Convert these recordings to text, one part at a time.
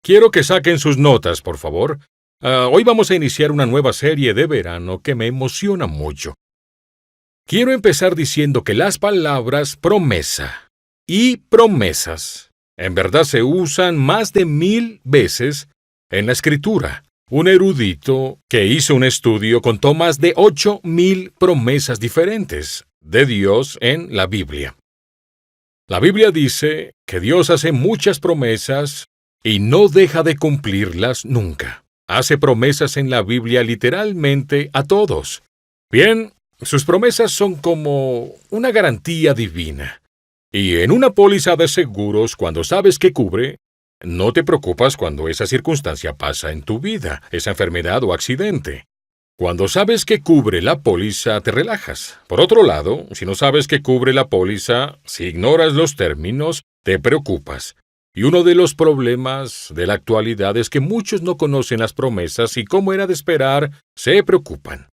Quiero que saquen sus notas, por favor. Hoy vamos a iniciar una nueva serie de verano que me emociona mucho. Quiero empezar diciendo que las palabras promesa y promesas en verdad se usan más de 1000 veces en la Escritura. Un erudito que hizo un estudio contó más de 8000 promesas diferentes de Dios en la Biblia. La Biblia dice que Dios hace muchas promesas y no deja de cumplirlas nunca. Hace promesas en la Biblia literalmente a todos. Bien, sus promesas son como una garantía divina. Y en una póliza de seguros, cuando sabes que cubre, no te preocupas cuando esa circunstancia pasa en tu vida, esa enfermedad o accidente. Cuando sabes que cubre la póliza, te relajas. Por otro lado, si no sabes que cubre la póliza, si ignoras los términos, te preocupas. Y uno de los problemas de la actualidad es que muchos no conocen las promesas y, como era de esperar, se preocupan.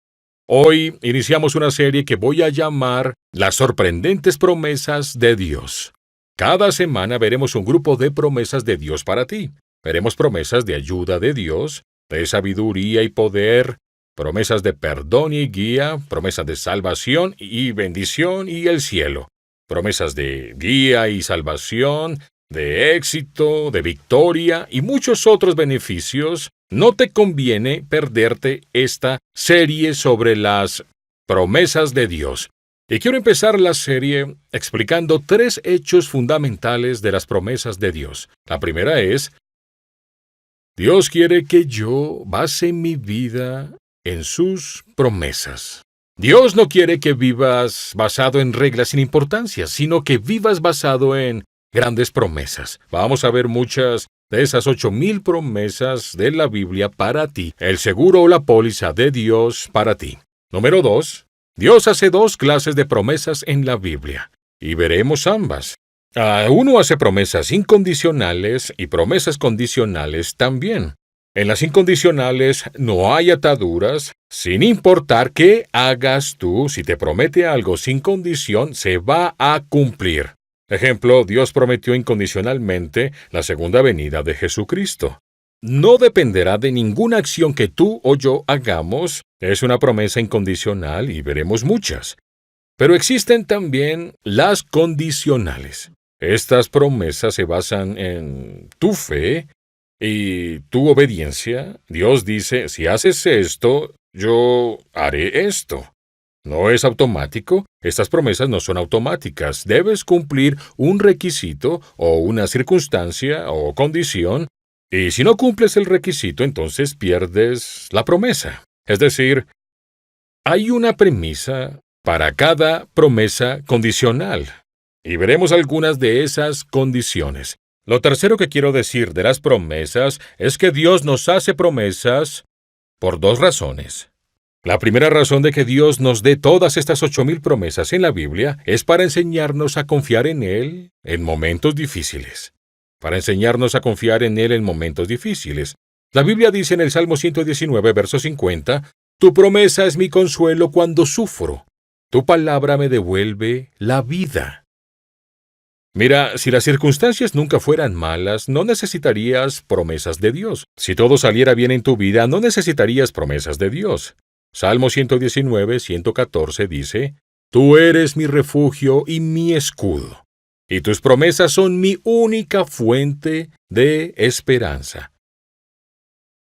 Hoy iniciamos una serie que voy a llamar Las sorprendentes promesas de Dios. Cada semana veremos un grupo de promesas de Dios para ti. Veremos promesas de ayuda de Dios, de sabiduría y poder, promesas de perdón y guía, promesas de salvación y bendición y el cielo, promesas de guía y salvación, de éxito, de victoria y muchos otros beneficios. No te conviene perderte esta serie sobre las promesas de Dios. Y quiero empezar la serie explicando 3 hechos fundamentales de las promesas de Dios. La primera es, Dios quiere que yo base mi vida en sus promesas. Dios no quiere que vivas basado en reglas sin importancia, sino que vivas basado en grandes promesas. Vamos a ver muchas de esas 8000 promesas de la Biblia para ti, el seguro o la póliza de Dios para ti. Número 2. Dios hace 2 clases de promesas en la Biblia, y veremos ambas. Uno hace promesas incondicionales y promesas condicionales también. En las incondicionales no hay ataduras, sin importar qué hagas tú, si te promete algo sin condición, se va a cumplir. Ejemplo, Dios prometió incondicionalmente la segunda venida de Jesucristo. No dependerá de ninguna acción que tú o yo hagamos, es una promesa incondicional y veremos muchas. Pero existen también las condicionales. Estas promesas se basan en tu fe y tu obediencia. Dios dice, si haces esto, yo haré esto. No es automático, estas promesas no son automáticas. Debes cumplir un requisito o una circunstancia o condición, y si no cumples el requisito, entonces pierdes la promesa. Es decir, hay una premisa para cada promesa condicional, y veremos algunas de esas condiciones. Lo tercero que quiero decir de las promesas es que Dios nos hace promesas por 2 razones. La primera razón de que Dios nos dé todas estas 8000 promesas en la Biblia es para enseñarnos a confiar en Él en momentos difíciles. Para enseñarnos a confiar en Él en momentos difíciles. La Biblia dice en el Salmo 119, verso 50, Tu promesa es mi consuelo cuando sufro. Tu palabra me devuelve la vida. Mira, si las circunstancias nunca fueran malas, no necesitarías promesas de Dios. Si todo saliera bien en tu vida, no necesitarías promesas de Dios. Salmo 119, 114 dice, Tú eres mi refugio y mi escudo, y tus promesas son mi única fuente de esperanza.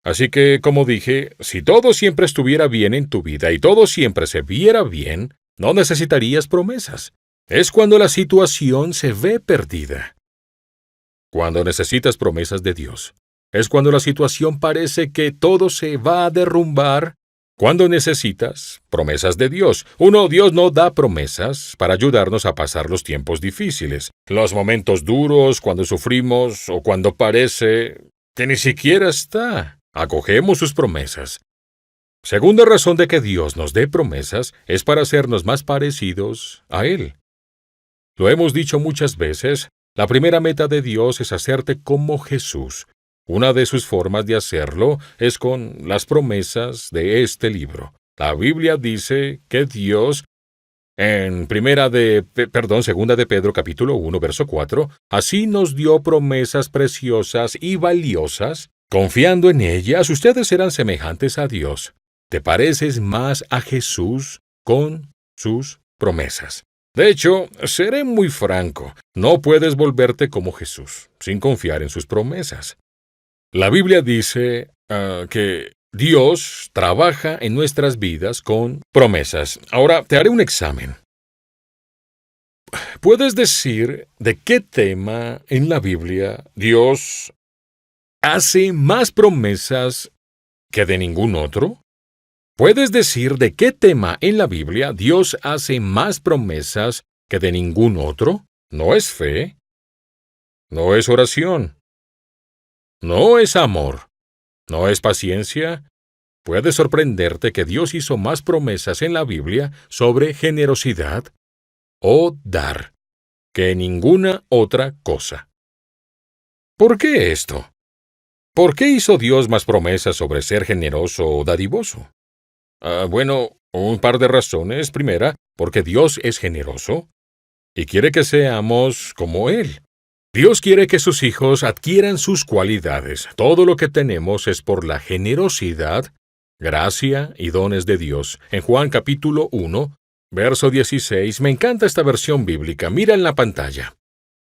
Así que, como dije, si todo siempre estuviera bien en tu vida y todo siempre se viera bien, no necesitarías promesas. Es cuando la situación se ve perdida. Cuando necesitas promesas de Dios. Es cuando la situación parece que todo se va a derrumbar. Cuando necesitas promesas de Dios. Dios no da promesas para ayudarnos a pasar los tiempos difíciles, los momentos duros, cuando sufrimos o cuando parece que ni siquiera está. Acogemos sus promesas. Segunda razón de que Dios nos dé promesas es para hacernos más parecidos a Él. Lo hemos dicho muchas veces, la primera meta de Dios es hacerte como Jesús. Una de sus formas de hacerlo es con las promesas de este libro. La Biblia dice que Dios En segunda de Pedro capítulo 1, verso 4, así nos dio promesas preciosas y valiosas. Confiando en ellas, ustedes serán semejantes a Dios. Te pareces más a Jesús con sus promesas. De hecho, seré muy franco, no puedes volverte como Jesús sin confiar en sus promesas. La Biblia dice que Dios trabaja en nuestras vidas con promesas. Ahora, te haré un examen. ¿Puedes decir de qué tema en la Biblia Dios hace más promesas que de ningún otro? ¿Puedes decir de qué tema en la Biblia Dios hace más promesas que de ningún otro? No es fe, no es oración, no es amor, no es paciencia. Puede sorprenderte que Dios hizo más promesas en la Biblia sobre generosidad o dar que ninguna otra cosa. ¿Por qué esto? ¿Por qué hizo Dios más promesas sobre ser generoso o dadivoso? Bueno, un par de razones. Primera, porque Dios es generoso y quiere que seamos como Él. Dios quiere que sus hijos adquieran sus cualidades. Todo lo que tenemos es por la generosidad, gracia y dones de Dios. En Juan capítulo 1, verso 16, me encanta esta versión bíblica. Mira en la pantalla.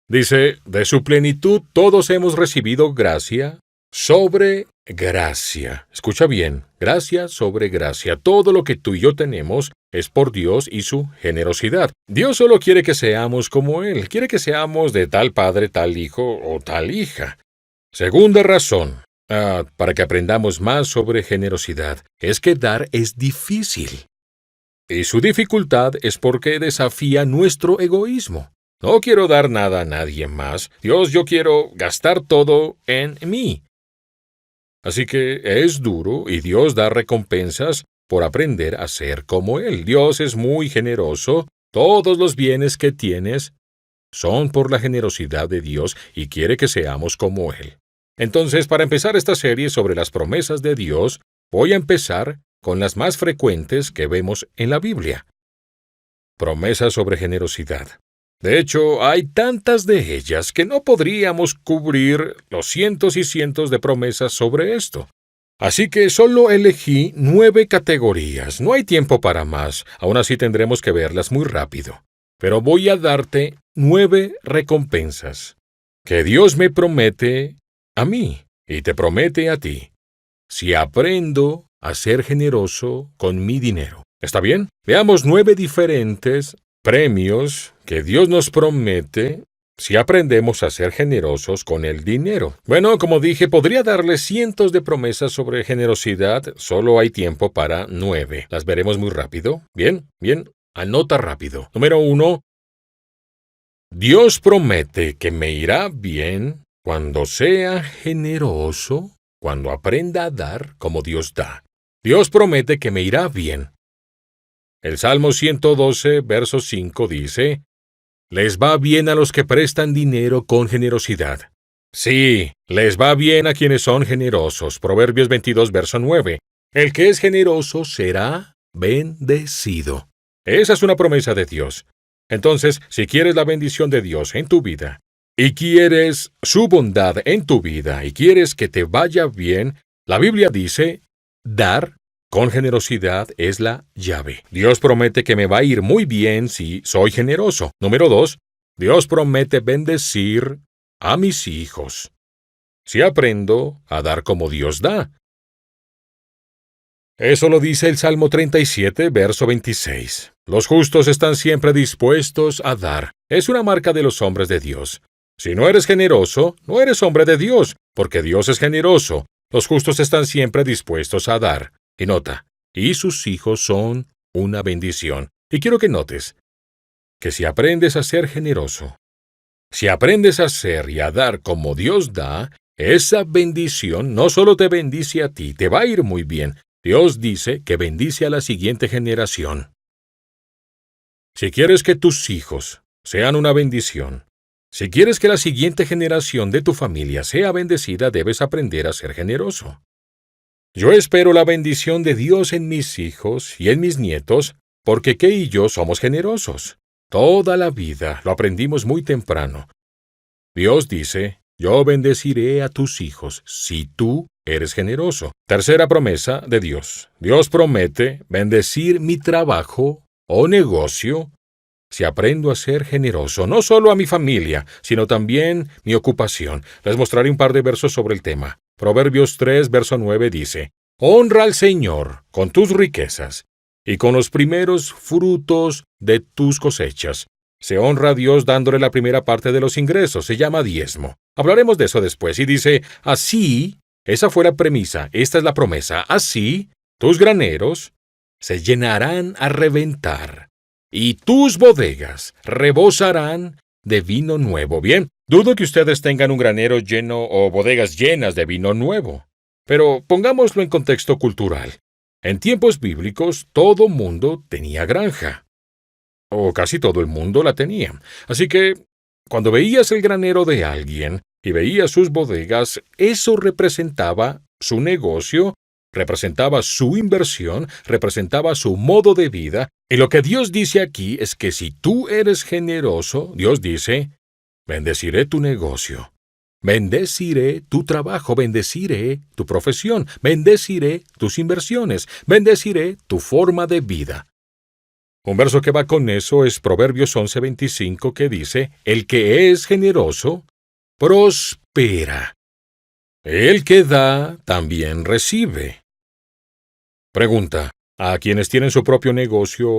Dice, de su plenitud todos hemos recibido gracia sobre gracia. Escucha bien, gracia sobre gracia. Todo lo que tú y yo tenemos es por Dios y su generosidad. Dios solo quiere que seamos como Él. Quiere que seamos de tal padre, tal hijo o tal hija. Segunda razón, para que aprendamos más sobre generosidad, es que dar es difícil. Y su dificultad es porque desafía nuestro egoísmo. No quiero dar nada a nadie más. Dios, yo quiero gastar todo en mí. Así que es duro y Dios da recompensas por aprender a ser como Él. Dios es muy generoso. Todos los bienes que tienes son por la generosidad de Dios y quiere que seamos como Él. Entonces, para empezar esta serie sobre las promesas de Dios, voy a empezar con las más frecuentes que vemos en la Biblia. Promesas sobre generosidad. De hecho, hay tantas de ellas que no podríamos cubrir los cientos y cientos de promesas sobre esto. Así que solo elegí 9 categorías. No hay tiempo para más, aún así tendremos que verlas muy rápido. Pero voy a darte 9 recompensas que Dios me promete a mí y te promete a ti, si aprendo a ser generoso con mi dinero. ¿Está bien? Veamos 9 diferentes premios que Dios nos promete si aprendemos a ser generosos con el dinero. Bueno, como dije, podría darles cientos de promesas sobre generosidad, solo hay tiempo para 9. Las veremos muy rápido. Bien, anota rápido. Número 1. Dios promete que me irá bien cuando sea generoso, cuando aprenda a dar como Dios da. Dios promete que me irá bien. El Salmo 112, verso 5 dice, les va bien a los que prestan dinero con generosidad. Sí, les va bien a quienes son generosos. Proverbios 22, verso 9. El que es generoso será bendecido. Esa es una promesa de Dios. Entonces, si quieres la bendición de Dios en tu vida, y quieres su bondad en tu vida, y quieres que te vaya bien, la Biblia dice, dar con generosidad es la llave. Dios promete que me va a ir muy bien si soy generoso. Número 2. Dios promete bendecir a mis hijos si aprendo a dar como Dios da. Eso lo dice el Salmo 37, verso 26. Los justos están siempre dispuestos a dar. Es una marca de los hombres de Dios. Si no eres generoso, no eres hombre de Dios, porque Dios es generoso. Los justos están siempre dispuestos a dar. Y nota, y sus hijos son una bendición. Y quiero que notes que si aprendes a ser generoso, si aprendes a ser y a dar como Dios da, esa bendición no solo te bendice a ti, te va a ir muy bien. Dios dice que bendice a la siguiente generación. Si quieres que tus hijos sean una bendición, si quieres que la siguiente generación de tu familia sea bendecida, debes aprender a ser generoso. Yo espero la bendición de Dios en mis hijos y en mis nietos Porque Kay y yo somos generosos. Toda la vida lo aprendimos muy temprano. Dios dice, yo bendeciré a tus hijos si tú eres generoso. Tercera promesa de Dios. Dios promete bendecir mi trabajo o negocio si aprendo a ser generoso, no solo a mi familia, sino también mi ocupación. Les mostraré un par de versos sobre el tema. Proverbios 3, verso 9 dice, honra al Señor con tus riquezas y con los primeros frutos de tus cosechas. Se honra a Dios dándole la primera parte de los ingresos, se llama diezmo. Hablaremos de eso después. Y dice, así, esa fue la premisa, esta es la promesa, así, tus graneros se llenarán a reventar, y tus bodegas rebosarán de vino nuevo. Bien, dudo que ustedes tengan un granero lleno o bodegas llenas de vino nuevo. Pero pongámoslo en contexto cultural. En tiempos bíblicos, todo mundo tenía granja. O casi todo el mundo la tenía. Así que, cuando veías el granero de alguien y veías sus bodegas, eso representaba su negocio, representaba su inversión, representaba su modo de vida. Y lo que Dios dice aquí es que si tú eres generoso, Dios dice, bendeciré tu negocio. Bendeciré tu trabajo, bendeciré tu profesión, bendeciré tus inversiones, bendeciré tu forma de vida. Un verso que va con eso es Proverbios 11:25 que dice, el que es generoso, prospera. El que da, también recibe. Pregunta, ¿a quienes tienen su propio negocio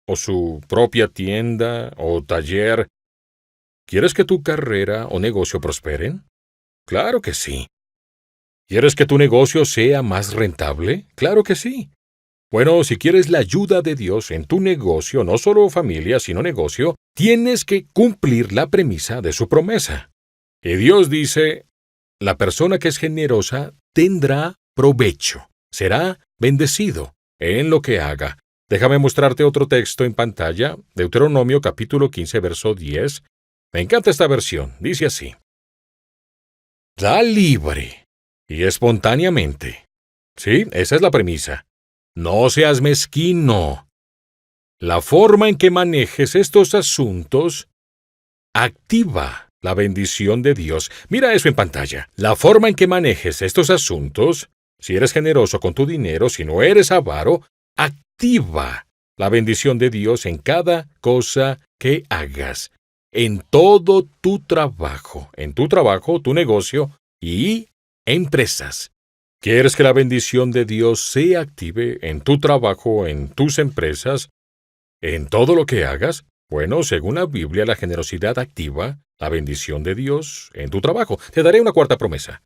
o su propia tienda o taller, quieres que tu carrera o negocio prosperen? Claro que sí. ¿Quieres que tu negocio sea más rentable? Claro que sí. Bueno, si quieres la ayuda de Dios en tu negocio, no solo familia, sino negocio, tienes que cumplir la premisa de su promesa. Y Dios dice, la persona que es generosa tendrá provecho, será bendecido en lo que haga. Déjame mostrarte otro texto en pantalla, Deuteronomio capítulo 15, verso 10. Me encanta esta versión, dice así. Da libre y espontáneamente. Sí, esa es la premisa. No seas mezquino. La forma en que manejes estos asuntos activa la bendición de Dios. Mira eso en pantalla. La forma en que manejes estos asuntos, si eres generoso con tu dinero, si no eres avaro, activa la bendición de Dios en cada cosa que hagas, en todo tu trabajo, tu negocio y empresas. ¿Quieres que la bendición de Dios se active en tu trabajo, en tus empresas, en todo lo que hagas? Bueno, según la Biblia, la generosidad activa la bendición de Dios en tu trabajo. Te daré una cuarta promesa.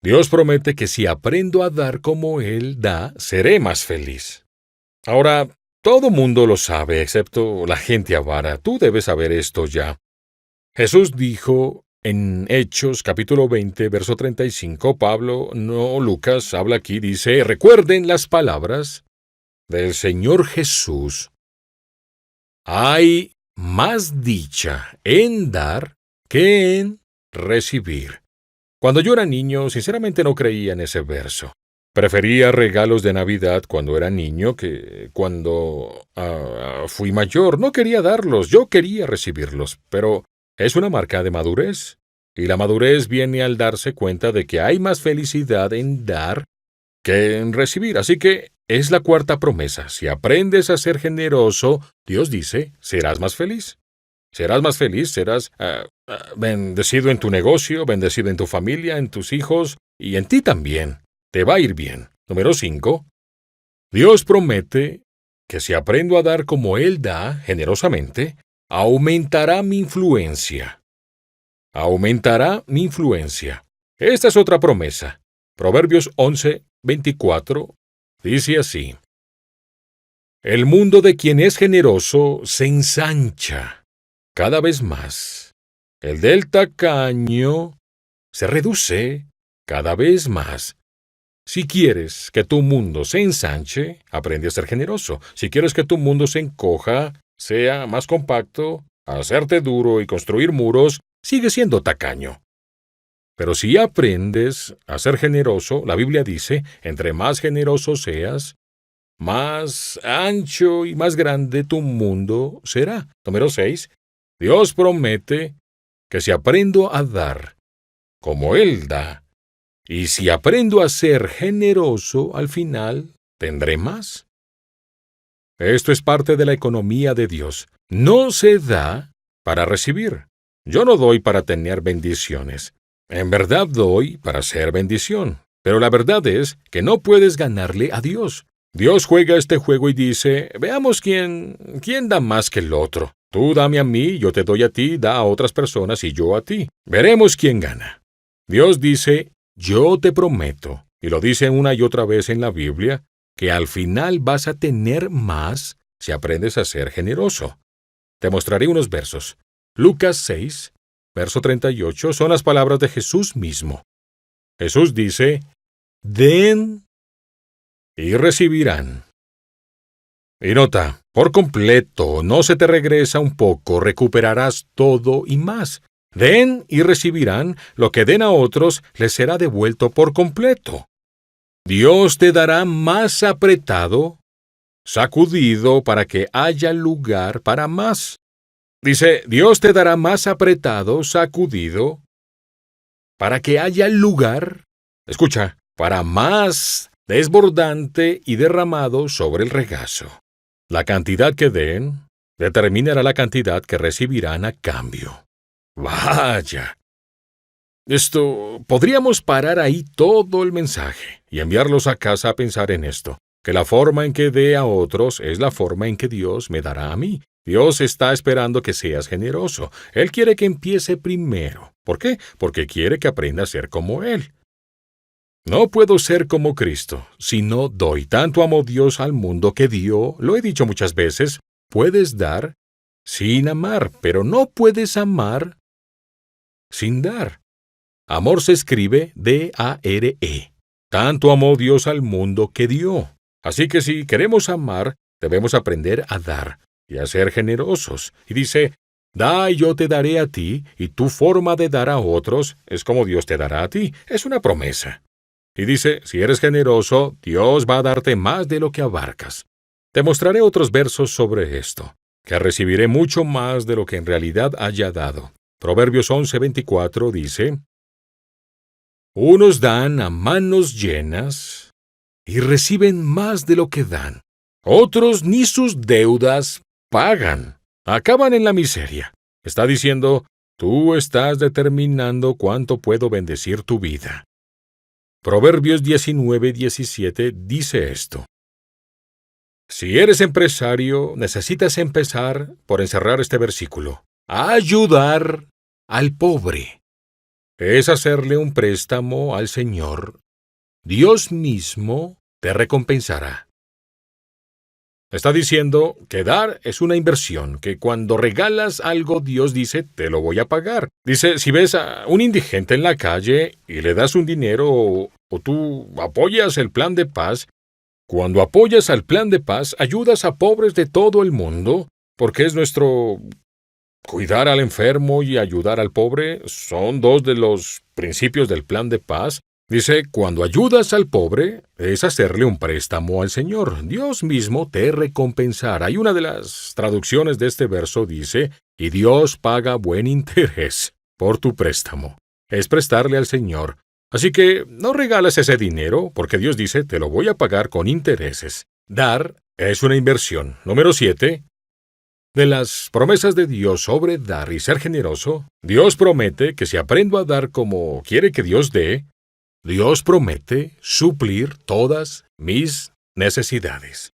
Dios promete que si aprendo a dar como Él da, seré más feliz. Ahora, todo mundo lo sabe, excepto la gente avara. Tú debes saber esto ya. Jesús dijo en Hechos capítulo 20, verso 35, Pablo, no Lucas, habla aquí, dice, recuerden las palabras del Señor Jesús. Hay más dicha en dar que en recibir. Cuando yo era niño, sinceramente no creía en ese verso. Prefería regalos de Navidad cuando era niño que cuando fui mayor. No quería darlos, yo quería recibirlos, pero es una marca de madurez. Y la madurez viene al darse cuenta de que hay más felicidad en dar que en recibir. Así que es la cuarta promesa. Si aprendes a ser generoso, Dios dice, serás más feliz. Serás más feliz, serás bendecido en tu negocio, bendecido en tu familia, en tus hijos y en ti también. Te va a ir bien. Número 5. Dios promete que si aprendo a dar como Él da, generosamente, aumentará mi influencia. Aumentará mi influencia. Esta es otra promesa. Proverbios 11:24 dice así. El mundo de quien es generoso se ensancha cada vez más. El del tacaño se reduce cada vez más. Si quieres que tu mundo se ensanche, aprende a ser generoso. Si quieres que tu mundo se encoja, sea más compacto, hacerte duro y construir muros, sigue siendo tacaño. Pero si aprendes a ser generoso, la Biblia dice, entre más generoso seas, más ancho y más grande tu mundo será. Número 6. Dios promete que si aprendo a dar como Él da, y si aprendo a ser generoso, al final tendré más. Esto es parte de la economía de Dios. No se da para recibir. Yo no doy para tener bendiciones. En verdad doy para ser bendición. Pero la verdad es que no puedes ganarle a Dios. Dios juega este juego y dice, veamos quién da más que el otro. Tú dame a mí, yo te doy a ti, da a otras personas y yo a ti. Veremos quién gana. Dios dice, yo te prometo, y lo dice una y otra vez en la Biblia, que al final vas a tener más si aprendes a ser generoso. Te mostraré unos versos. Lucas 6, verso 38, son las palabras de Jesús mismo. Jesús dice, den y recibirán. Y nota, por completo, no se te regresa un poco, recuperarás todo y más. Den y recibirán, lo que den a otros les será devuelto por completo. Dios te dará más apretado, sacudido para que haya lugar para más. Dice, Dios te dará más apretado, sacudido, para que haya lugar, escucha, para más desbordante y derramado sobre el regazo. La cantidad que den determinará la cantidad que recibirán a cambio. Vaya. Podríamos parar ahí todo el mensaje y enviarlos a casa a pensar en esto, que la forma en que dé a otros es la forma en que Dios me dará a mí. Dios está esperando que seas generoso. Él quiere que empiece primero. ¿Por qué? Porque quiere que aprenda a ser como Él. No puedo ser como Cristo si no doy. Tanto amó Dios al mundo que dio, lo he dicho muchas veces, puedes dar sin amar, pero no puedes amar sin dar. Amor se escribe D-A-R-E. Tanto amó Dios al mundo que dio. Así que si queremos amar, debemos aprender a dar y a ser generosos. Y dice, da y yo te daré a ti, y tu forma de dar a otros es como Dios te dará a ti. Es una promesa. Y dice, si eres generoso, Dios va a darte más de lo que abarcas. Te mostraré otros versos sobre esto, que recibiré mucho más de lo que en realidad haya dado. Proverbios 11:24 dice, unos dan a manos llenas y reciben más de lo que dan. Otros ni sus deudas pagan. Acaban en la miseria. Está diciendo, tú estás determinando cuánto puedo bendecir tu vida. Proverbios 19:17 dice esto. Si eres empresario, necesitas empezar por encerrar este versículo. Ayudar al pobre. Es hacerle un préstamo al Señor. Dios mismo te recompensará. Está diciendo que dar es una inversión, que cuando regalas algo Dios dice, te lo voy a pagar. Dice, si ves a un indigente en la calle y le das un dinero o tú apoyas el plan de paz, cuando apoyas al plan de paz ayudas a pobres de todo el mundo, porque es nuestro cuidar al enfermo y ayudar al pobre, son dos de los principios del plan de paz. Dice, cuando ayudas al pobre, es hacerle un préstamo al Señor. Dios mismo te recompensará. Y una de las traducciones de este verso dice, y Dios paga buen interés por tu préstamo. Es prestarle al Señor. Así que no regales ese dinero, porque Dios dice, te lo voy a pagar con intereses. Dar es una inversión. Número 7. De las promesas de Dios sobre dar y ser generoso, Dios promete que si aprendo a dar como quiere que Dios dé, Dios promete suplir todas mis necesidades.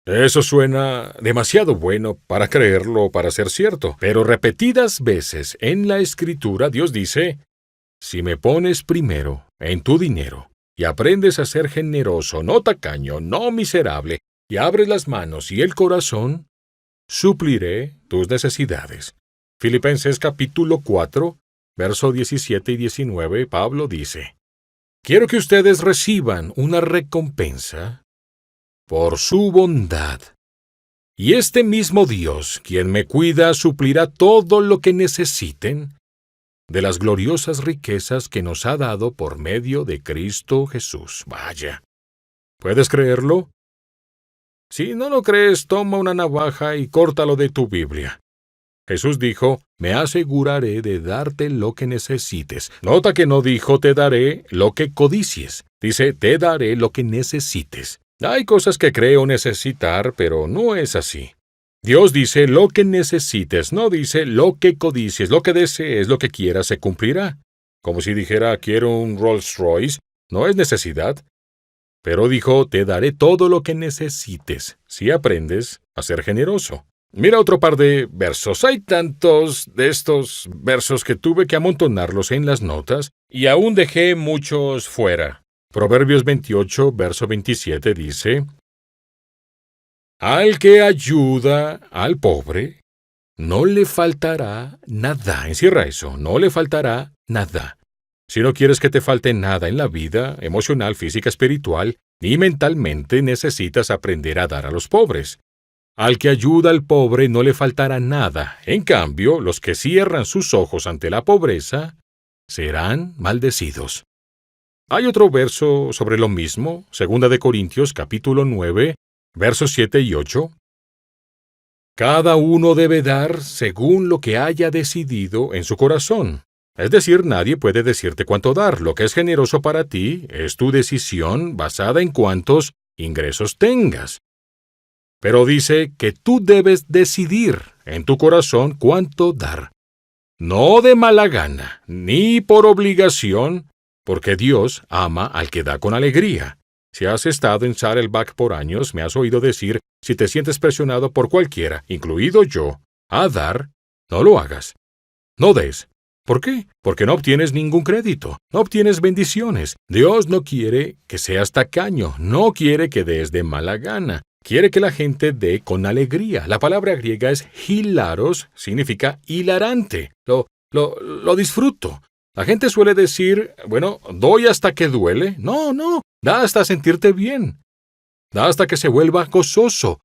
Eso suena demasiado bueno para creerlo o para ser cierto, pero repetidas veces en la Escritura Dios dice, si me pones primero en tu dinero y aprendes a ser generoso, no tacaño, no miserable, y abres las manos y el corazón, supliré tus necesidades. Filipenses capítulo 4, verso 17 y 19, Pablo dice, quiero que ustedes reciban una recompensa por su bondad. Y este mismo Dios, quien me cuida, suplirá todo lo que necesiten de las gloriosas riquezas que nos ha dado por medio de Cristo Jesús. Vaya. ¿Puedes creerlo? Si no lo crees, toma una navaja y córtalo de tu Biblia. Jesús dijo, me aseguraré de darte lo que necesites. Nota que no dijo te daré lo que codicies. Dice, te daré lo que necesites. Hay cosas que creo necesitar, pero no es así. Dios dice lo que necesites, no dice lo que codicies, lo que desees, lo que quieras se cumplirá. Como si dijera, quiero un Rolls Royce, no es necesidad. Pero dijo, te daré todo lo que necesites, si aprendes a ser generoso. Mira otro par de versos. Hay tantos de estos versos que tuve que amontonarlos en las notas y aún dejé muchos fuera. Proverbios 28, verso 27 dice, al que ayuda al pobre, no le faltará nada. Encierra eso, no le faltará nada. Si no quieres que te falte nada en la vida, emocional, física, espiritual, ni mentalmente, necesitas aprender a dar a los pobres. Al que ayuda al pobre no le faltará nada. En cambio, los que cierran sus ojos ante la pobreza serán maldecidos. Hay otro verso sobre lo mismo, 2 Corintios capítulo 9, versos 7 y 8. Cada uno debe dar según lo que haya decidido en su corazón. Es decir, nadie puede decirte cuánto dar. Lo que es generoso para ti es tu decisión basada en cuántos ingresos tengas. Pero dice que tú debes decidir en tu corazón cuánto dar. No de mala gana, ni por obligación, porque Dios ama al que da con alegría. Si has estado en Saddleback por años, me has oído decir, si te sientes presionado por cualquiera, incluido yo, a dar, no lo hagas. No des. ¿Por qué? Porque no obtienes ningún crédito, no obtienes bendiciones. Dios no quiere que seas tacaño, no quiere que des de mala gana. Quiere que la gente dé con alegría. La palabra griega es hilaros, significa hilarante. Lo disfruto. La gente suele decir, bueno, doy hasta que duele. No, da hasta sentirte bien. Da hasta que se vuelva gozoso.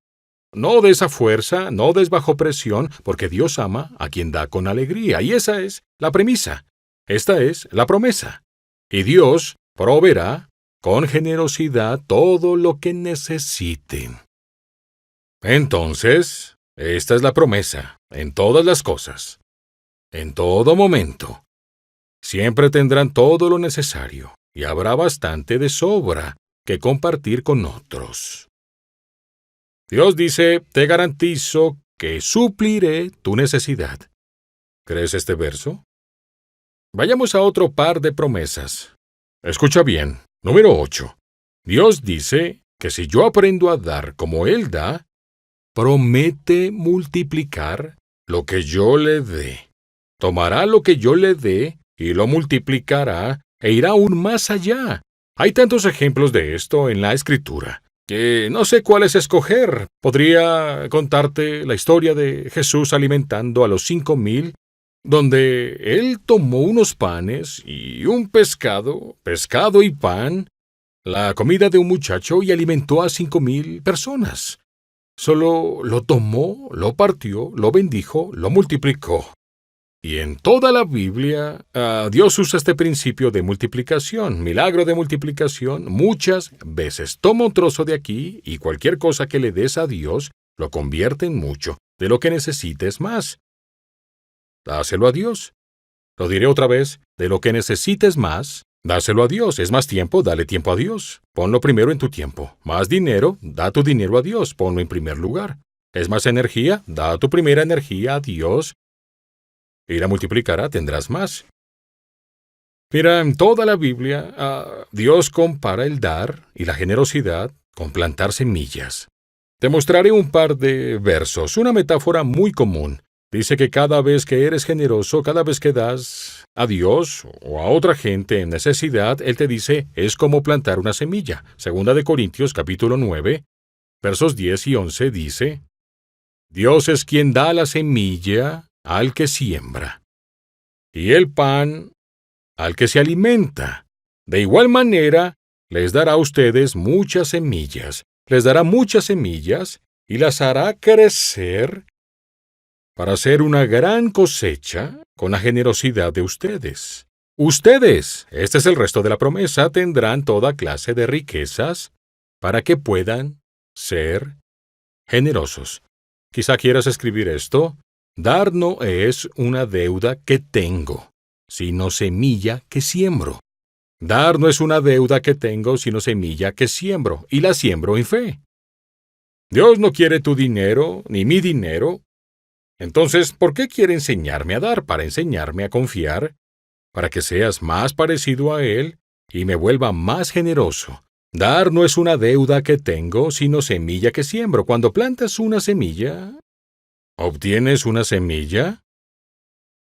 No des a fuerza, no des bajo presión, porque Dios ama a quien da con alegría. Y esa es la premisa. Esta es la promesa. Y Dios proveerá con generosidad todo lo que necesiten. Entonces, esta es la promesa, en todas las cosas, en todo momento. Siempre tendrán todo lo necesario, y habrá bastante de sobra que compartir con otros. Dios dice, te garantizo que supliré tu necesidad. ¿Crees este verso? Vayamos a otro par de promesas. Escucha bien. Número 8. Dios dice que si yo aprendo a dar como Él da, promete multiplicar lo que yo le dé. Tomará lo que yo le dé y lo multiplicará e irá aún más allá. Hay tantos ejemplos de esto en la Escritura que no sé cuáles escoger. Podría contarte la historia de Jesús alimentando a los 5,000, donde Él tomó unos panes y un pescado y pan, la comida de un muchacho, y alimentó a 5,000 personas. Solo lo tomó, lo partió, lo bendijo, lo multiplicó. Y en toda la Biblia, Dios usa este principio de multiplicación, milagro de multiplicación, muchas veces. Toma un trozo de aquí y cualquier cosa que le des a Dios lo convierte en mucho, de lo que necesites más. Dáselo a Dios. Lo diré otra vez, de lo que necesites más, dáselo a Dios. Es más tiempo, dale tiempo a Dios. Ponlo primero en tu tiempo. Más dinero, da tu dinero a Dios. Ponlo en primer lugar. Es más energía, da tu primera energía a Dios y la multiplicará, tendrás más. Mira, en toda la Biblia, Dios compara el dar y la generosidad con plantar semillas. Te mostraré un par de versos, una metáfora muy común. Dice que cada vez que eres generoso, cada vez que das a Dios o a otra gente en necesidad, Él te dice, es como plantar una semilla. 2 Corintios capítulo 9, versos 10 y 11 dice, Dios es quien da la semilla al que siembra, y el pan al que se alimenta. De igual manera, les dará a ustedes muchas semillas, les dará muchas semillas y las hará crecer para hacer una gran cosecha con la generosidad de ustedes. Ustedes, este es el resto de la promesa, tendrán toda clase de riquezas para que puedan ser generosos. Quizá quieras escribir esto. Dar no es una deuda que tengo, sino semilla que siembro. Dar no es una deuda que tengo, sino semilla que siembro, y la siembro en fe. Dios no quiere tu dinero, ni mi dinero. Entonces, ¿por qué quiere enseñarme a dar? Para enseñarme a confiar, para que seas más parecido a Él y me vuelva más generoso. Dar no es una deuda que tengo, sino semilla que siembro. Cuando plantas una semilla, ¿obtienes una semilla?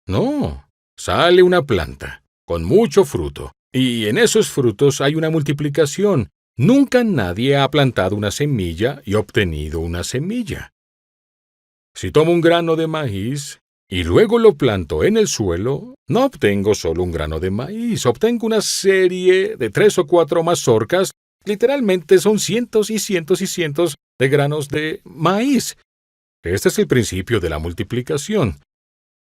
No, sale una planta, con mucho fruto, y en esos frutos hay una multiplicación. Nunca nadie ha plantado una semilla y obtenido una semilla. Si tomo un grano de maíz y luego lo planto en el suelo, no obtengo solo un grano de maíz, obtengo una serie de 3 o 4 mazorcas. Literalmente son cientos y cientos y cientos de granos de maíz. Este es el principio de la multiplicación.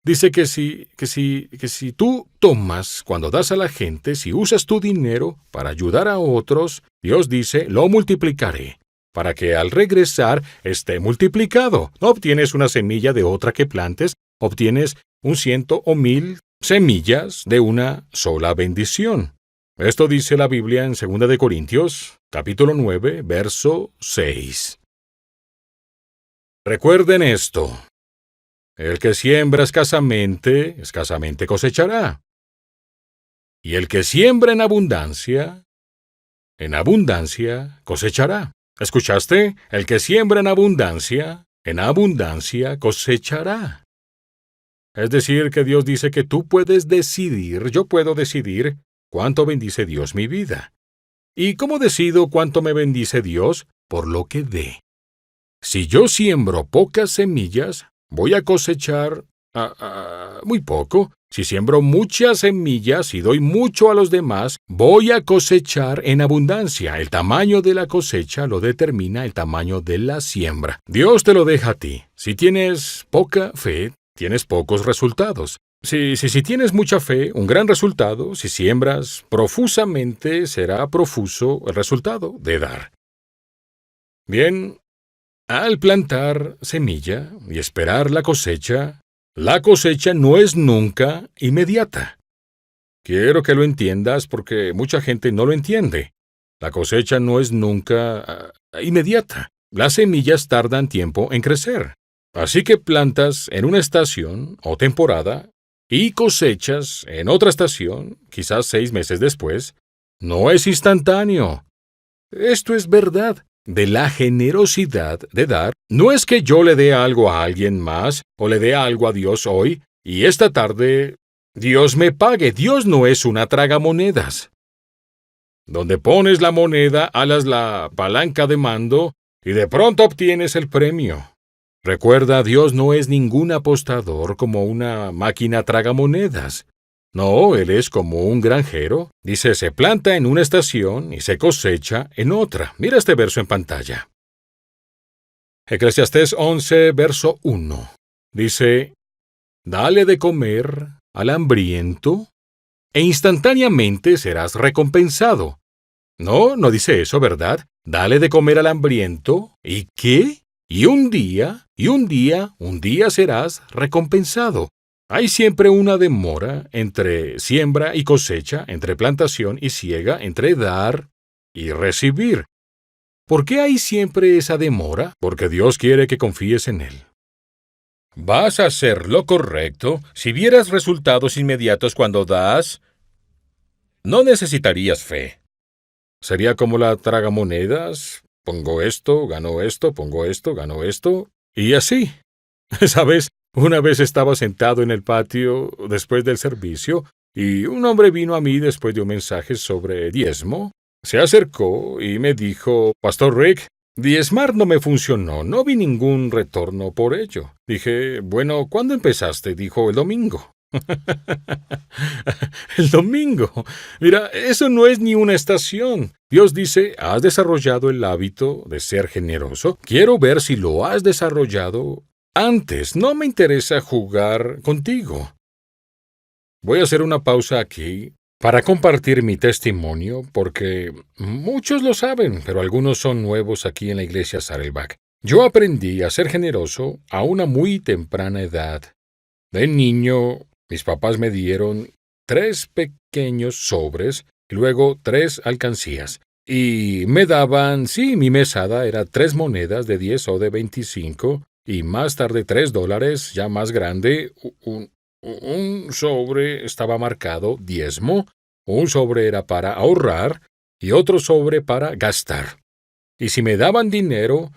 Dice que si tú tomas, cuando das a la gente, si usas tu dinero para ayudar a otros, Dios dice, lo multiplicaré, para que al regresar esté multiplicado. No obtienes una semilla de otra que plantes, obtienes 100 o 1000 semillas de una sola bendición. Esto dice la Biblia en 2 de Corintios, capítulo 9, verso 6. Recuerden esto. El que siembra escasamente cosechará. Y el que siembra en abundancia cosechará. ¿Escuchaste? El que siembra en abundancia cosechará. Es decir, que Dios dice que tú puedes decidir, yo puedo decidir cuánto bendice Dios mi vida. ¿Y cómo decido cuánto me bendice Dios? Por lo que dé. Si yo siembro pocas semillas, voy a cosechar muy poco. Si siembro muchas semillas y doy mucho a los demás, voy a cosechar en abundancia. El tamaño de la cosecha lo determina el tamaño de la siembra. Dios te lo deja a ti. Si tienes poca fe, tienes pocos resultados. Si tienes mucha fe, un gran resultado. Si siembras profusamente, será profuso el resultado de dar. Bien, al plantar semilla y esperar la cosecha no es nunca inmediata. Quiero que lo entiendas porque mucha gente no lo entiende. La cosecha no es nunca inmediata. Las semillas tardan tiempo en crecer. Así que plantas en una estación o temporada y cosechas en otra estación, quizás 6 meses después. No es instantáneo. Esto es verdad. De la generosidad de dar, no es que yo le dé algo a alguien más o le dé algo a Dios hoy y esta tarde Dios me pague. Dios no es una tragamonedas. Donde pones la moneda, alas la palanca de mando y de pronto obtienes el premio. Recuerda, Dios no es ningún apostador como una máquina tragamonedas. No, Él es como un granjero. Dice, se planta en una estación y se cosecha en otra. Mira este verso en pantalla. Eclesiastés 11, verso 1. Dice, dale de comer al hambriento e instantáneamente serás recompensado. No dice eso, ¿verdad? Dale de comer al hambriento, ¿y qué? Y un día serás recompensado. Hay siempre una demora entre siembra y cosecha, entre plantación y siega, entre dar y recibir. ¿Por qué hay siempre esa demora? Porque Dios quiere que confíes en Él. Vas a hacer lo correcto. Si vieras resultados inmediatos cuando das, no necesitarías fe. Sería como la tragamonedas. Pongo esto, gano esto, pongo esto, gano esto, y así. ¿Sabes? Una vez estaba sentado en el patio después del servicio y un hombre vino a mí después de un mensaje sobre diezmo. Se acercó y me dijo, Pastor Rick, diezmar no me funcionó, no vi ningún retorno por ello. Dije, bueno, ¿cuándo empezaste? Dijo, el domingo. El domingo. Mira, eso no es ni una estación. Dios dice, ¿has desarrollado el hábito de ser generoso? Quiero ver si lo has desarrollado antes. No me interesa jugar contigo. Voy a hacer una pausa aquí para compartir mi testimonio porque muchos lo saben, pero algunos son nuevos aquí en la iglesia Saddleback. Yo aprendí a ser generoso a una muy temprana edad. De niño, mis papás me dieron 3 pequeños sobres y luego 3 alcancías. Y me daban, sí, mi mesada era 3 monedas de 10 o de 25 y más tarde $3, ya más grande. Un sobre estaba marcado diezmo, un sobre era para ahorrar y otro sobre para gastar. Y si me daban dinero,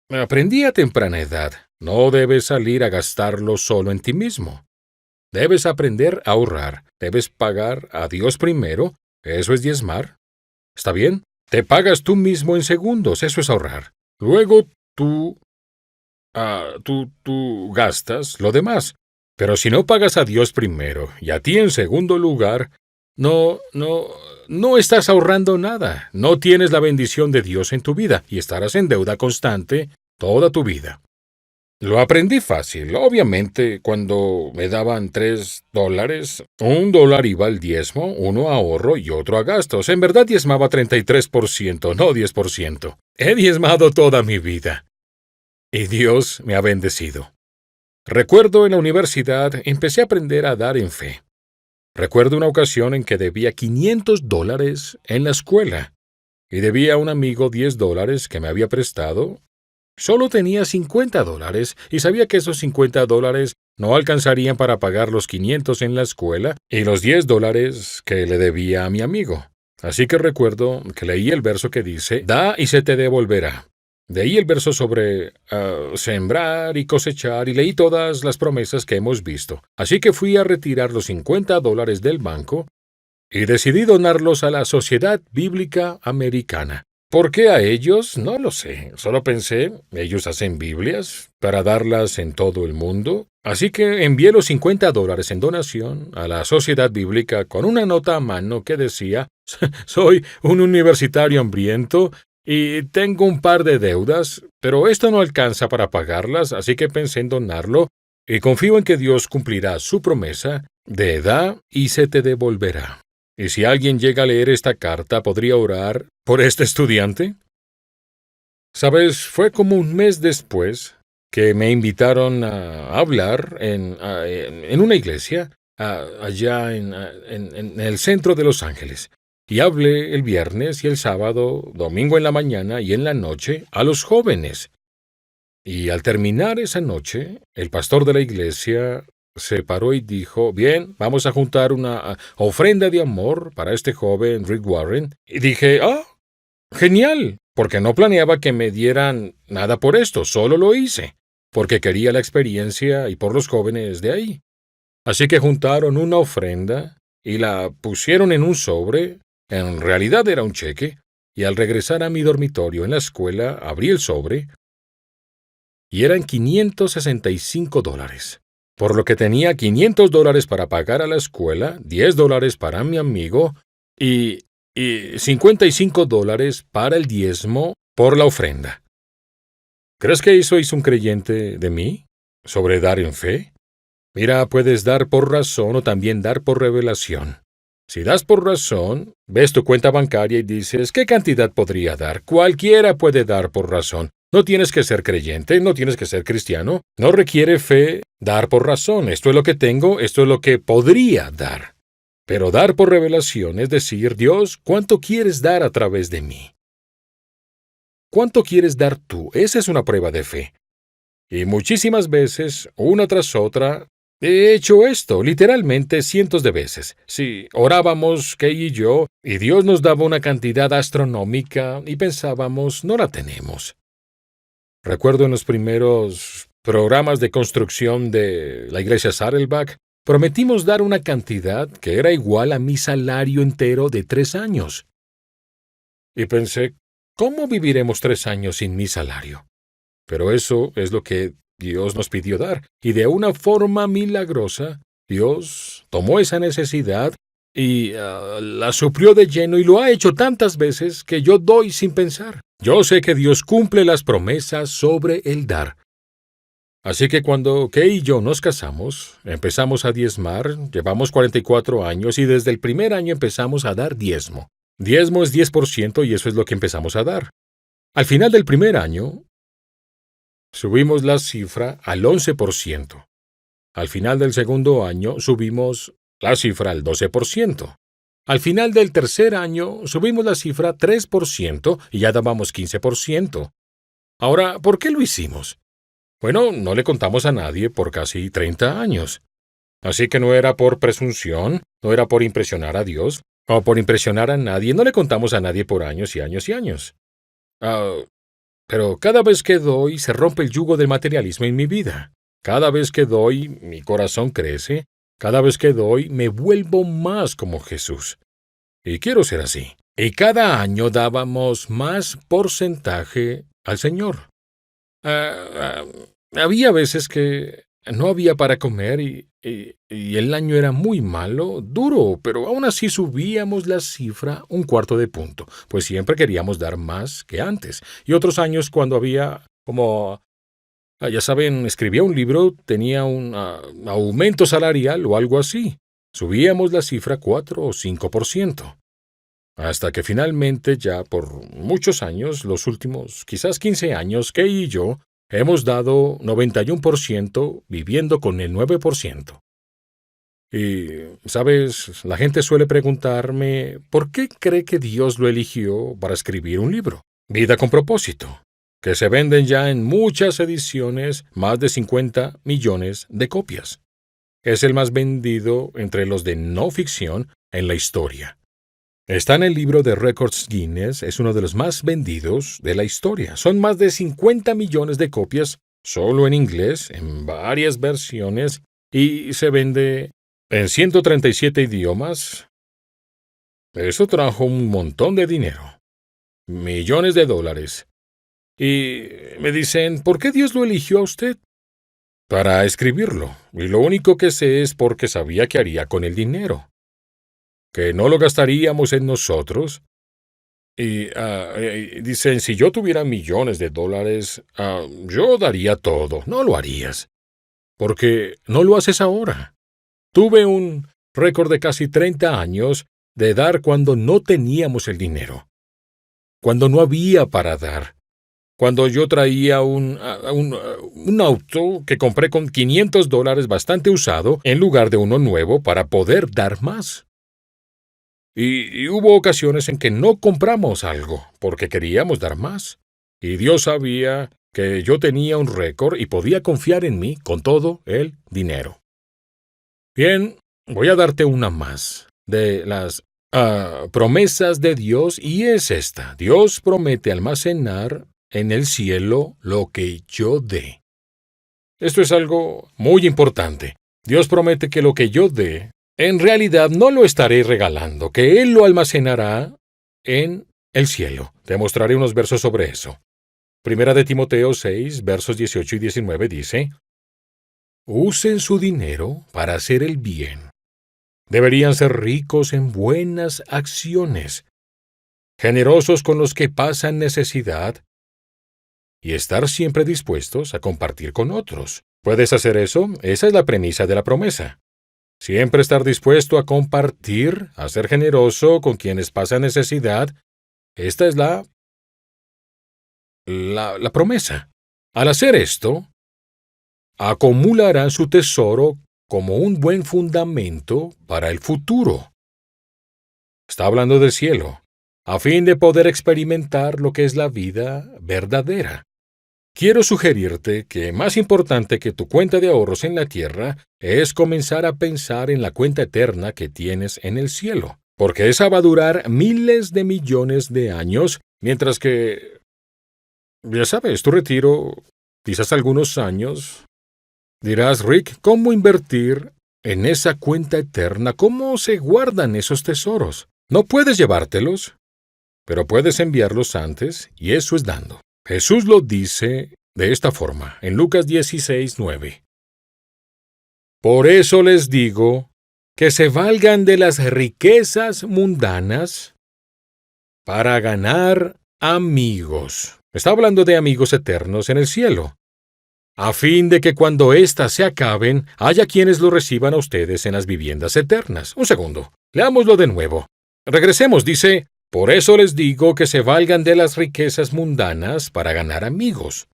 aprendí a temprana edad. No debes salir a gastarlo solo en ti mismo. Debes aprender a ahorrar. Debes pagar a Dios primero. Eso es diezmar. ¿Está bien? Te pagas tú mismo en segundos. Eso es ahorrar. Luego tú gastas lo demás. Pero si no pagas a Dios primero y a ti en segundo lugar, no estás ahorrando nada. No tienes la bendición de Dios en tu vida y estarás en deuda constante toda tu vida. Lo aprendí fácil. Obviamente, cuando me daban $3, $1 iba al diezmo, uno a ahorro y otro a gastos. En verdad diezmaba 33%, no 10%. He diezmado toda mi vida. Y Dios me ha bendecido. Recuerdo en la universidad empecé a aprender a dar en fe. Recuerdo una ocasión en que debía $500 en la escuela y debía a un amigo $10 que me había prestado. Solo tenía $50 y sabía que esos $50 no alcanzarían para pagar los 500 en la escuela y los $10 que le debía a mi amigo. Así que recuerdo que leí el verso que dice, da y se te devolverá. De ahí el verso sobre sembrar y cosechar y leí todas las promesas que hemos visto. Así que fui a retirar los $50 del banco y decidí donarlos a la Sociedad Bíblica Americana. ¿Por qué a ellos? No lo sé. Solo pensé, ellos hacen Biblias para darlas en todo el mundo. Así que envié los $50 en donación a la Sociedad Bíblica con una nota a mano que decía, soy un universitario hambriento y tengo un par de deudas, pero esto no alcanza para pagarlas, así que pensé en donarlo y confío en que Dios cumplirá su promesa de da y se te devolverá. ¿Y si alguien llega a leer esta carta, podría orar por este estudiante? Sabes, fue como un mes después que me invitaron a hablar en una iglesia allá en el centro de Los Ángeles. Y hablé el viernes y el sábado, domingo en la mañana y en la noche a los jóvenes. Y al terminar esa noche, el pastor de la iglesia se paró y dijo, bien, vamos a juntar una ofrenda de amor para este joven Rick Warren. Y dije, genial, porque no planeaba que me dieran nada por esto, solo lo hice, porque quería la experiencia y por los jóvenes de ahí. Así que juntaron una ofrenda y la pusieron en un sobre. En realidad era un cheque, y al regresar a mi dormitorio en la escuela abrí el sobre y eran $565, por lo que tenía $500 para pagar a la escuela, $10 para mi amigo y $55 para el diezmo por la ofrenda. ¿Crees que eso hizo un creyente de mí? ¿Sobre dar en fe? Mira, puedes dar por razón o también dar por revelación. Si das por razón, ves tu cuenta bancaria y dices, ¿qué cantidad podría dar? Cualquiera puede dar por razón. No tienes que ser creyente, no tienes que ser cristiano. No requiere fe dar por razón. Esto es lo que tengo, esto es lo que podría dar. Pero dar por revelación es decir, Dios, ¿cuánto quieres dar a través de mí? ¿Cuánto quieres dar tú? Esa es una prueba de fe. Y muchísimas veces, una tras otra, he hecho esto, literalmente cientos de veces. Sí, orábamos, Kay y yo, y Dios nos daba una cantidad astronómica y pensábamos, no la tenemos. Recuerdo en los primeros programas de construcción de la iglesia Saddleback, prometimos dar una cantidad que era igual a mi salario entero de 3 años. Y pensé, ¿cómo viviremos 3 años sin mi salario? Pero eso es lo que Dios nos pidió dar, y de una forma milagrosa, Dios tomó esa necesidad y la suplió de lleno y lo ha hecho tantas veces que yo doy sin pensar. Yo sé que Dios cumple las promesas sobre el dar. Así que cuando Kay y yo nos casamos, empezamos a diezmar, llevamos 44 años y desde el primer año empezamos a dar diezmo. Diezmo es 10% y eso es lo que empezamos a dar. Al final del primer año, subimos la cifra al 11%. Al final del segundo año subimos la cifra al 12%. Al final del tercer año subimos la cifra 3% y ya dábamos 15%. Ahora, ¿por qué lo hicimos? Bueno, no le contamos a nadie por casi 30 años. Así que no era por presunción, no era por impresionar a Dios, o por impresionar a nadie, no le contamos a nadie por años y años y años. Ah, pero cada vez que doy, se rompe el yugo del materialismo en mi vida. Cada vez que doy, mi corazón crece. Cada vez que doy, me vuelvo más como Jesús. Y quiero ser así. Y cada año dábamos más porcentaje al Señor. Había veces que no había para comer y el año era muy malo, duro, pero aún así subíamos la cifra un cuarto de punto, pues siempre queríamos dar más que antes. Y otros años cuando había como, ya saben, escribía un libro, tenía un aumento salarial o algo así. Subíamos la cifra 4 o 5%. Hasta que finalmente ya por muchos años, los últimos quizás 15 años, Kay y yo hemos dado 91% viviendo con el 9%. Y, ¿sabes? La gente suele preguntarme, ¿por qué cree que Dios lo eligió para escribir un libro? Vida con propósito, que se venden ya en muchas ediciones, más de 50 millones de copias. Es el más vendido entre los de no ficción en la historia. Está en el libro de récords Guinness, es uno de los más vendidos de la historia. Son más de 50 millones de copias solo en inglés, en varias versiones, y se vende en 137 idiomas. Eso trajo un montón de dinero, millones de dólares. Y me dicen, ¿por qué Dios lo eligió a usted? Para escribirlo, y lo único que sé es porque sabía que haría con el dinero. Que no lo gastaríamos en nosotros. Y dicen, si yo tuviera millones de dólares, yo daría todo. No lo harías. Porque no lo haces ahora. Tuve un récord de casi 30 años de dar cuando no teníamos el dinero. Cuando no había para dar. Cuando yo traía un auto que compré con $500 bastante usado en lugar de uno nuevo para poder dar más. Y hubo ocasiones en que no compramos algo porque queríamos dar más. Y Dios sabía que yo tenía un récord y podía confiar en mí con todo el dinero. Bien, voy a darte una más de las promesas de Dios y es esta. Dios promete almacenar en el cielo lo que yo dé. Esto es algo muy importante. Dios promete que lo que yo dé en realidad no lo estaré regalando, que Él lo almacenará en el cielo. Te mostraré unos versos sobre eso. Primera de Timoteo 6, versos 18 y 19 dice, usen su dinero para hacer el bien. Deberían ser ricos en buenas acciones, generosos con los que pasan necesidad y estar siempre dispuestos a compartir con otros. ¿Puedes hacer eso? Esa es la premisa de la promesa. Siempre estar dispuesto a compartir, a ser generoso con quienes pasan necesidad. Esta es la promesa. Al hacer esto, acumularán su tesoro como un buen fundamento para el futuro. Está hablando del cielo, a fin de poder experimentar lo que es la vida verdadera. Quiero sugerirte que más importante que tu cuenta de ahorros en la tierra es comenzar a pensar en la cuenta eterna que tienes en el cielo, porque esa va a durar miles de millones de años, mientras que, ya sabes, tu retiro, quizás algunos años. Dirás, Rick, ¿cómo invertir en esa cuenta eterna? ¿Cómo se guardan esos tesoros? No puedes llevártelos, pero puedes enviarlos antes, y eso es dando. Jesús lo dice de esta forma, en Lucas 16, 9. Por eso les digo que se valgan de las riquezas mundanas para ganar amigos. Está hablando de amigos eternos en el cielo, a fin de que cuando éstas se acaben, haya quienes lo reciban a ustedes en las viviendas eternas. Un segundo, leámoslo de nuevo. Regresemos, dice, por eso les digo que se valgan de las riquezas mundanas para ganar amigos.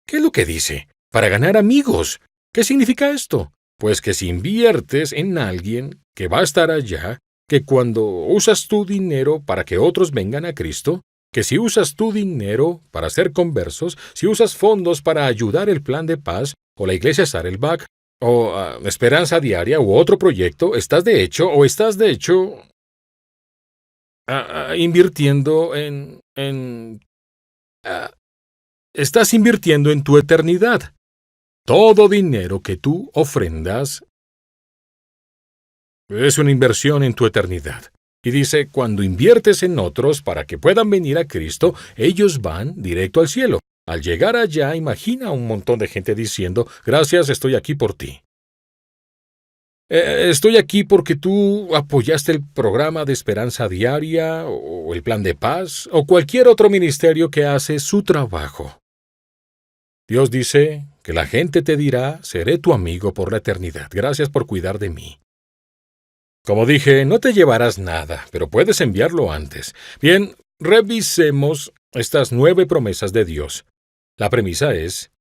¿Qué es lo que dice? Para ganar amigos. ¿Qué significa esto? Pues que si inviertes en alguien que va a estar allá, que cuando usas tu dinero para que otros vengan a Cristo, que si usas tu dinero para hacer conversos, si usas fondos para ayudar el plan de paz, o la iglesia Saddleback, o Esperanza Diaria, u otro proyecto, estás de hecho invirtiendo ah, estás invirtiendo en tu eternidad. Todo dinero que tú ofrendas es una inversión en tu eternidad. Y dice, cuando inviertes en otros para que puedan venir a Cristo, ellos van directo al cielo. Al llegar allá, imagina a un montón de gente diciendo, gracias, estoy aquí por ti. Estoy aquí porque tú apoyaste el programa de Esperanza Diaria, o el Plan de Paz, o cualquier otro ministerio que hace su trabajo. Dios dice que la gente te dirá, seré tu amigo por la eternidad. Gracias por cuidar de mí. Como dije, no te llevarás nada, pero puedes enviarlo antes. Bien, revisemos estas 9 promesas de Dios. La premisa es,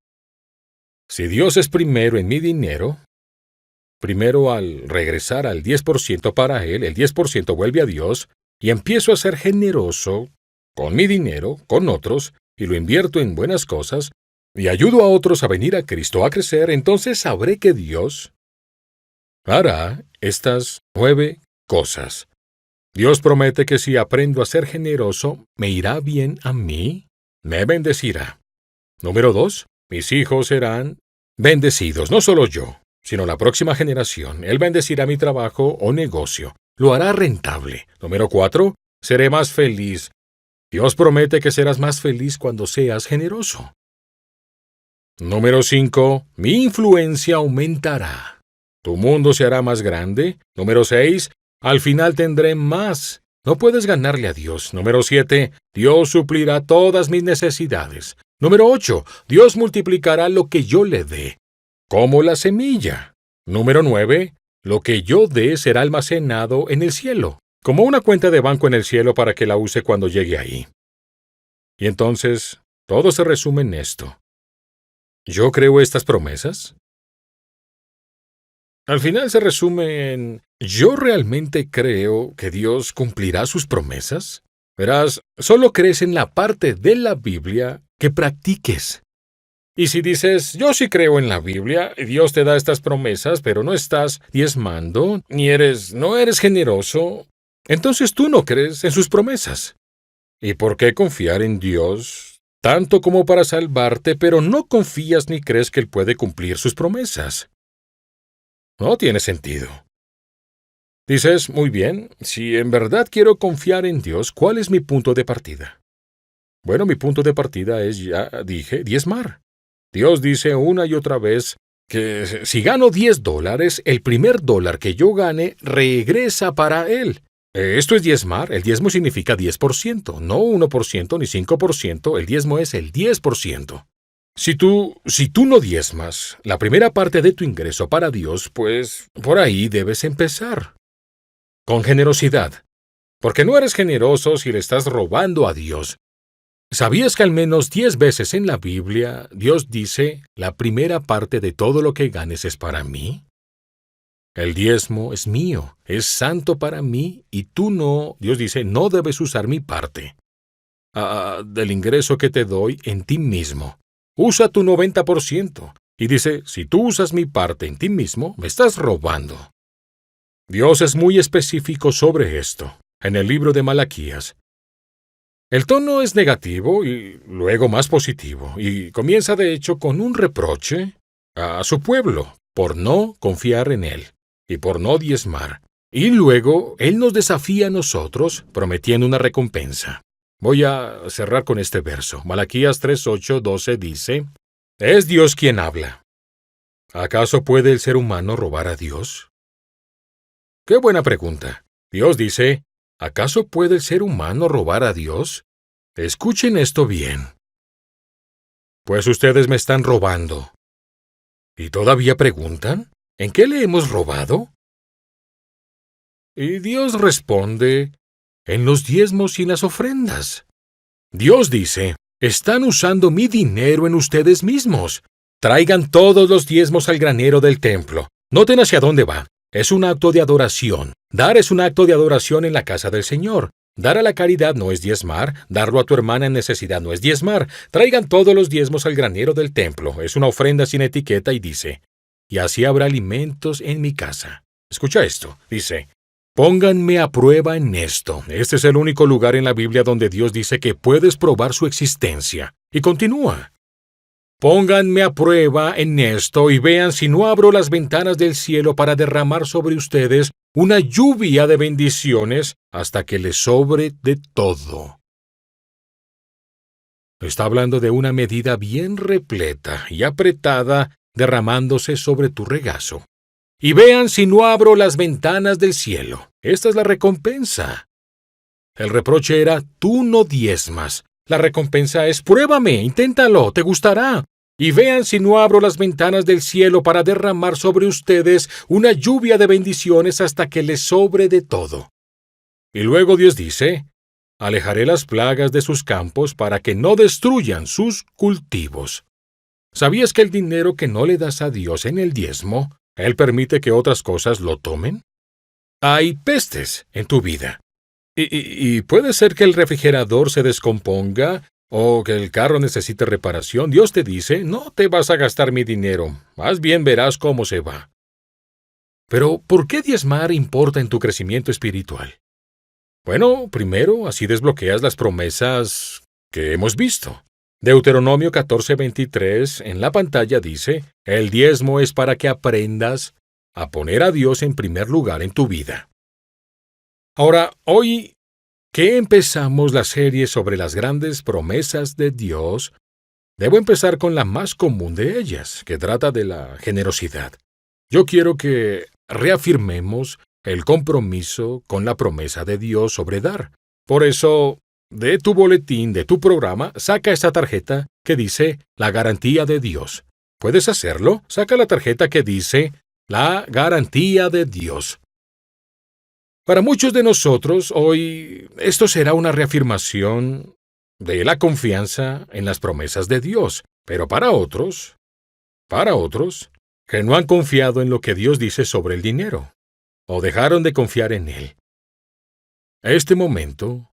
si Dios es primero en mi dinero, primero al regresar al 10% para Él, el 10% vuelve a Dios, y empiezo a ser generoso con mi dinero, con otros, y lo invierto en buenas cosas, y ayudo a otros a venir a Cristo a crecer, entonces sabré que Dios hará estas 9 cosas. Dios promete que si aprendo a ser generoso, me irá bien a mí, me bendecirá. Número 2, mis hijos serán bendecidos, no solo yo, sino la próxima generación. Él bendecirá mi trabajo o negocio, lo hará rentable. Número 4, seré más feliz. Dios promete que serás más feliz cuando seas generoso. Número 5, mi influencia aumentará. Tu mundo se hará más grande. Número 6, al final tendré más. No puedes ganarle a Dios. Número 7, Dios suplirá todas mis necesidades. Número 8, Dios multiplicará lo que yo le dé, como la semilla. Número 9, lo que yo dé será almacenado en el cielo, como una cuenta de banco en el cielo para que la use cuando llegue ahí. Y entonces, todo se resume en esto. ¿Yo creo estas promesas? Al final se resume en, ¿yo realmente creo que Dios cumplirá sus promesas? Verás, solo crees en la parte de la Biblia que practiques. Y si dices, yo sí creo en la Biblia, y Dios te da estas promesas, pero no estás diezmando, no eres generoso, entonces tú no crees en sus promesas. ¿Y por qué confiar en Dios tanto como para salvarte, pero no confías ni crees que Él puede cumplir sus promesas? No tiene sentido. Dices, muy bien, si en verdad quiero confiar en Dios, ¿cuál es mi punto de partida? Bueno, mi punto de partida es, ya dije, diezmar. Dios dice una y otra vez que si gano $10, el primer dólar que yo gane regresa para Él. Esto es diezmar. El diezmo significa 10%, no 1% ni 5%. El diezmo es el 10%. Si tú no diezmas la primera parte de tu ingreso para Dios, pues por ahí debes empezar. Con generosidad. Porque no eres generoso si le estás robando a Dios. ¿Sabías que al menos 10 veces en la Biblia Dios dice, la primera parte de todo lo que ganes es para mí? El diezmo es mío, es santo para mí, y tú no, Dios dice, no debes usar mi parte del ingreso que te doy en ti mismo. Usa tu 90%. Y dice, si tú usas mi parte en ti mismo, me estás robando. Dios es muy específico sobre esto, en el libro de Malaquías. El tono es negativo y luego más positivo, y comienza de hecho con un reproche a su pueblo por no confiar en Él y por no diezmar. Y luego Él nos desafía a nosotros prometiendo una recompensa. Voy a cerrar con este verso. Malaquías 3:8-12 dice, «Es Dios quien habla. ¿Acaso puede el ser humano robar a Dios?» ¡Qué buena pregunta! Dios dice, ¿acaso puede el ser humano robar a Dios? Escuchen esto bien. Pues ustedes me están robando. ¿Y todavía preguntan? ¿En qué le hemos robado? Y Dios responde, en los diezmos y las ofrendas. Dios dice, Están usando mi dinero en ustedes mismos. Traigan todos los diezmos al granero del templo. Noten hacia dónde va. Es un acto de adoración. Dar es un acto de adoración en la casa del Señor. Dar a la caridad no es diezmar, darlo a tu hermana en necesidad no es diezmar. Traigan todos los diezmos al granero del templo. Es una ofrenda sin etiqueta y dice, y así habrá alimentos en mi casa. Escucha esto, dice, pónganme a prueba en esto. Este es el único lugar en la Biblia donde Dios dice que puedes probar su existencia. Y continúa. Pónganme a prueba en esto y vean si no abro las ventanas del cielo para derramar sobre ustedes una lluvia de bendiciones hasta que les sobre de todo. Está hablando de una medida bien repleta y apretada derramándose sobre tu regazo. Y vean si no abro las ventanas del cielo. Esta es la recompensa. El reproche era, tú no diezmas. La recompensa es, pruébame, inténtalo, te gustará. Y vean si no abro las ventanas del cielo para derramar sobre ustedes una lluvia de bendiciones hasta que les sobre de todo. Y luego Dios dice, alejaré las plagas de sus campos para que no destruyan sus cultivos. ¿Sabías que el dinero que no le das a Dios en el diezmo, Él permite que otras cosas lo tomen? Hay pestes en tu vida. Y puede ser que el refrigerador se descomponga o que el carro necesite reparación. Dios te dice, no te vas a gastar mi dinero, más bien verás cómo se va. Pero, ¿por qué diezmar importa en tu crecimiento espiritual? Bueno, primero, así desbloqueas las promesas que hemos visto. Deuteronomio 14:23 en la pantalla dice, el diezmo es para que aprendas a poner a Dios en primer lugar en tu vida. Ahora, hoy que empezamos la serie sobre las grandes promesas de Dios, debo empezar con la más común de ellas, que trata de la generosidad. Yo quiero que reafirmemos el compromiso con la promesa de Dios sobre dar. Por eso, de tu boletín, de tu programa, saca esta tarjeta que dice la garantía de Dios. ¿Puedes hacerlo? Saca la tarjeta que dice la garantía de Dios. Para muchos de nosotros, hoy, esto será una reafirmación de la confianza en las promesas de Dios, pero para otros, que no han confiado en lo que Dios dice sobre el dinero, o dejaron de confiar en Él. Este momento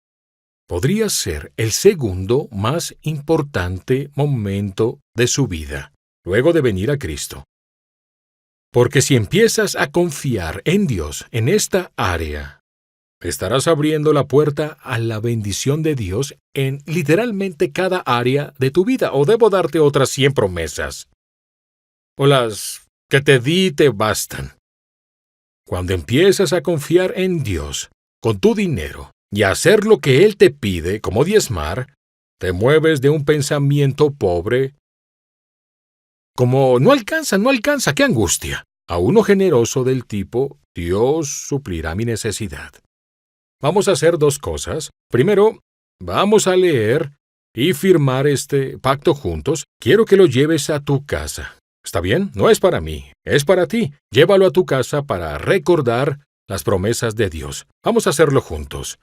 podría ser el segundo más importante momento de su vida, luego de venir a Cristo. Porque si empiezas a confiar en Dios en esta área, estarás abriendo la puerta a la bendición de Dios en literalmente cada área de tu vida. ¿O debo darte otras 100 promesas? O las que te di te bastan. Cuando empiezas a confiar en Dios con tu dinero y a hacer lo que Él te pide, como diezmar, te mueves de un pensamiento pobre como no alcanza, qué angustia, a uno generoso del tipo, Dios suplirá mi necesidad. Vamos a hacer dos cosas. Primero, vamos a leer y firmar este pacto juntos. Quiero que lo lleves a tu casa. ¿Está bien? No es para mí, es para ti. Llévalo a tu casa para recordar las promesas de Dios. Vamos a hacerlo juntos.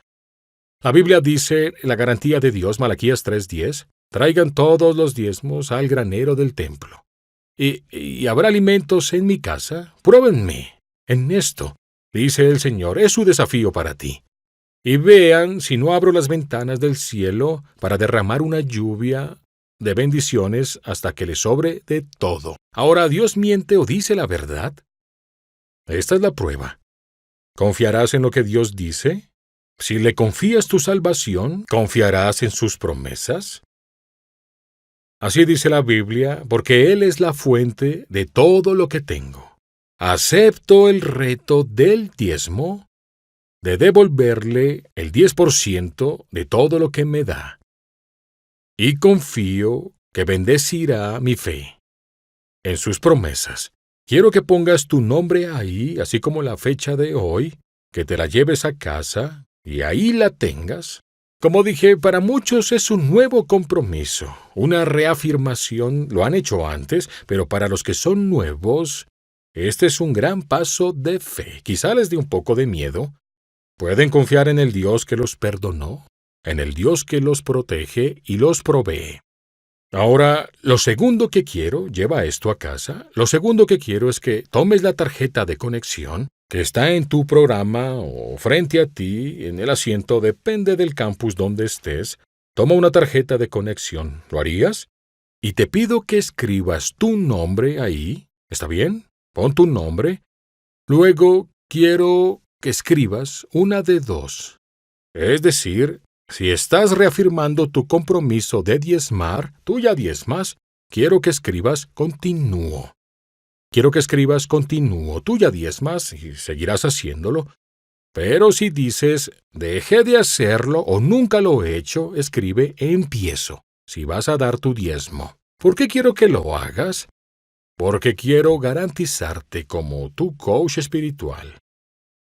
La Biblia dice, la garantía de Dios, Malaquías 3:10, traigan todos los diezmos al granero del templo. ¿Y habrá alimentos en mi casa? Pruébenme en esto, dice el Señor, es su desafío para ti. Y vean si no abro las ventanas del cielo para derramar una lluvia de bendiciones hasta que le sobre de todo. Ahora, ¿Dios miente o dice la verdad? Esta es la prueba. ¿Confiarás en lo que Dios dice? Si le confías tu salvación, ¿confiarás en sus promesas? Así dice la Biblia, porque Él es la fuente de todo lo que tengo. Acepto el reto del diezmo, de devolverle el 10% de todo lo que me da. Y confío que bendecirá mi fe en sus promesas. Quiero que pongas tu nombre ahí, así como la fecha de hoy, que te la lleves a casa y ahí la tengas. Como dije, para muchos es un nuevo compromiso, una reafirmación, lo han hecho antes, pero para los que son nuevos, este es un gran paso de fe. Quizá les dé un poco de miedo. ¿Pueden confiar en el Dios que los perdonó? en el Dios que los protege y los provee. Ahora, lo segundo que quiero, lleva esto a casa, lo segundo que quiero es que tomes la tarjeta de conexión que está en tu programa o frente a ti, en el asiento, depende del campus donde estés. Toma una tarjeta de conexión. ¿Lo harías? Y te pido que escribas tu nombre ahí. ¿Está bien? Pon tu nombre. Luego, quiero que escribas una de dos. Es decir, si estás reafirmando tu compromiso de diezmar, tú ya diezmas, quiero que escribas continúo. Quiero que escribas continúo, tú ya diezmas y seguirás haciéndolo. Pero si dices dejé de hacerlo o nunca lo he hecho, escribe empiezo, si vas a dar tu diezmo. ¿Por qué quiero que lo hagas? Porque quiero garantizarte como tu coach espiritual,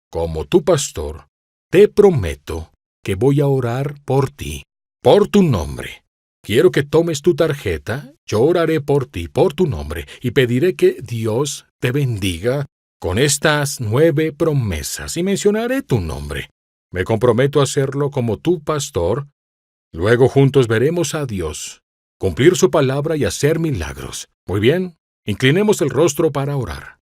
como tu pastor, te prometo que voy a orar por ti, por tu nombre. Quiero que tomes tu tarjeta, yo oraré por ti, por tu nombre, y pediré que Dios te bendiga con estas 9 promesas, y mencionaré tu nombre. Me comprometo a hacerlo como tu pastor. Luego juntos veremos a Dios cumplir su palabra y hacer milagros. Muy bien, inclinemos el rostro para orar.